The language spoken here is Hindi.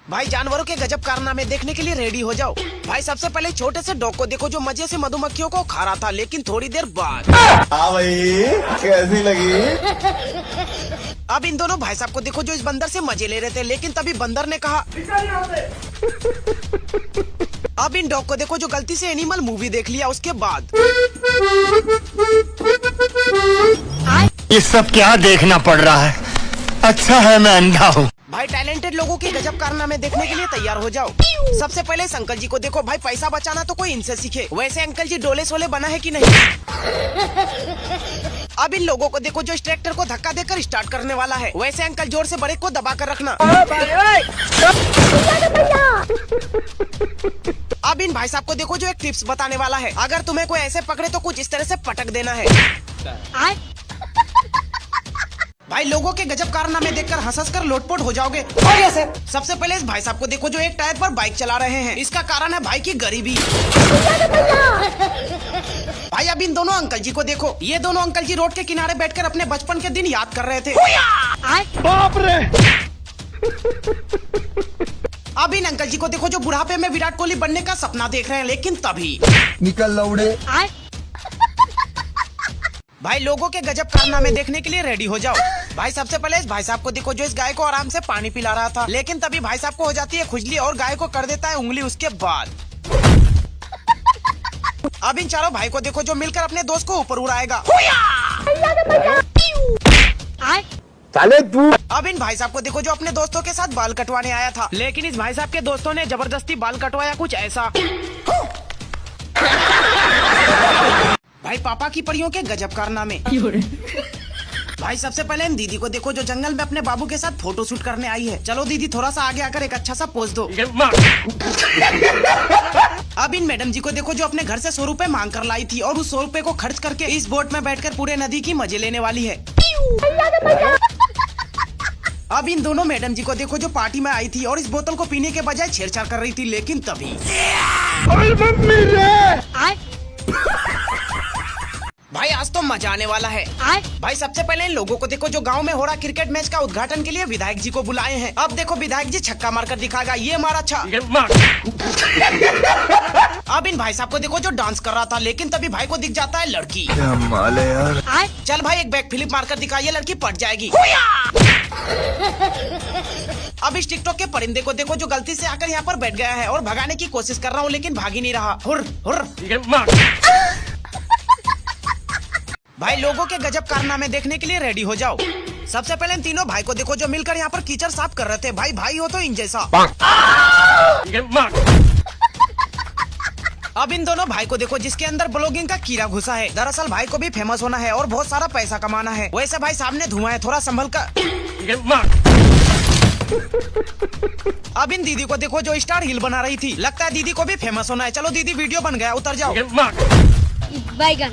भाई जानवरों के गजब कारनामे देखने के लिए रेडी हो जाओ। भाई सबसे पहले छोटे से डॉग को देखो जो मजे से मधुमक्खियों को खा रहा था, लेकिन थोड़ी देर बाद हाँ भाई कैसी लगी? अब इन दोनों भाई साहब को देखो जो इस बंदर से मजे ले रहे थे, लेकिन तभी बंदर ने कहा। अब इन डॉग को देखो जो गलती से एनिमल मूवी देख लिया उसके बाद। ये सब क्या देखना पड़ रहा है? अच्छा है मैं अंधा हूँ। भाई टैलेंटेड लोगों के गजब कारनामे देखने के लिए तैयार हो जाओ। सबसे पहले इस अंकल जी को देखो। भाई पैसा बचाना तो कोई इनसे सीखे। वैसे अंकल जी डोले सोले बना है कि नहीं? अब इन लोगों को देखो जो इस ट्रैक्टर को धक्का देकर स्टार्ट करने वाला है। वैसे अंकल जोर से ब्रेक को दबा कर रखना। अब इन भाई साहब को देखो जो एक टिप्स बताने वाला है। अगर तुम्हें कोई ऐसे पकड़े तो कुछ इस तरह से पटक देना है। भाई लोगों के गजब कारनामे देखकर हंस कर लोटपोट हो जाओगे। और ऐसे सबसे पहले इस भाई साहब को देखो जो एक टायर पर बाइक चला रहे हैं। इसका कारण है भाई की गरीबी। भाई अब इन दोनों अंकल जी को देखो। ये दोनों अंकल जी रोड के किनारे बैठकर अपने बचपन के दिन याद कर रहे थे। बाप रे! अब इन अंकल जी को देखो जो बुढ़ापे में विराट कोहली बनने का सपना देख रहे हैं, लेकिन तभी निकल लौड़े। भाई लोगों के गजब कारनामे देखने के लिए रेडी हो जाओ। भाई सबसे पहले इस भाई साहब को देखो जो इस गाय को आराम से पानी पिला रहा था, लेकिन तभी भाई साहब को हो जाती है खुजली और गाय को कर देता है उंगली। उसके बाद अब इन चारों भाई को देखो जो मिलकर अपने दोस्त को ऊपर उड़ाएगा। साले तू। अब इन भाई साहब को देखो जो अपने दोस्तों के साथ बाल कटवाने आया था, लेकिन इस भाई साहब के दोस्तों ने जबरदस्ती बाल कटवाया कुछ ऐसा। भाई पापा की परियों के गजब कारनामे। भाई सबसे पहले इन दीदी को देखो जो जंगल में अपने बाबू के साथ फोटो शूट करने आई है। चलो दीदी थोड़ा सा आगे आकर एक अच्छा सा पोज दो। अब इन मैडम जी को देखो जो अपने घर से 100 रुपए मांग कर लाई थी और उस 100 रुपए को खर्च करके इस बोट में बैठकर पूरे नदी की मजे लेने वाली है। अब इन दोनों मैडम जी को देखो जो पार्टी में आई थी और इस बोतल को पीने के बजाय छेड़छाड़ कर रही थी, लेकिन तभी भाई आज तो मजा आने वाला है। भाई सबसे पहले इन लोगों को देखो जो गांव में हो रहा क्रिकेट मैच का उद्घाटन के लिए विधायक जी को बुलाए हैं। अब देखो विधायक जी छक्का मारकर दिखाएगा, ये मारा अच्छा। अब इन भाई साहब को देखो जो डांस कर रहा था, लेकिन तभी भाई को दिख जाता है लड़की। क्या माल है यार। चल भाई एक बैक फ्लिप मारकर दिखा, ये लड़की पट जाएगी। अब इस टिकटॉक के परिंदे को देखो जो गलती से आकर यहाँ पर बैठ गया है और भगाने की कोशिश कर रहा हूँ, लेकिन भाग ही नहीं रहा। हुर हुर। भाई लोगों के गजब कारनामे देखने के लिए रेडी हो जाओ। सबसे पहले इन तीनों भाई को देखो जो मिलकर यहाँ पर कीचड़ साफ कर रहे थे। भाई भाई हो तो इन जैसा। अब इन दोनों भाई को देखो जिसके अंदर ब्लॉगिंग का कीड़ा घुसा है। दरअसल भाई को भी फेमस होना है और बहुत सारा पैसा कमाना है। वैसे भाई सामने धुआं है, थोड़ा संभल कर। अब इन दीदी को देखो जो स्टार हील बना रही थी। लगता है दीदी को भी फेमस होना है। चलो दीदी वीडियो बन गया, उतर जाओ। बैगन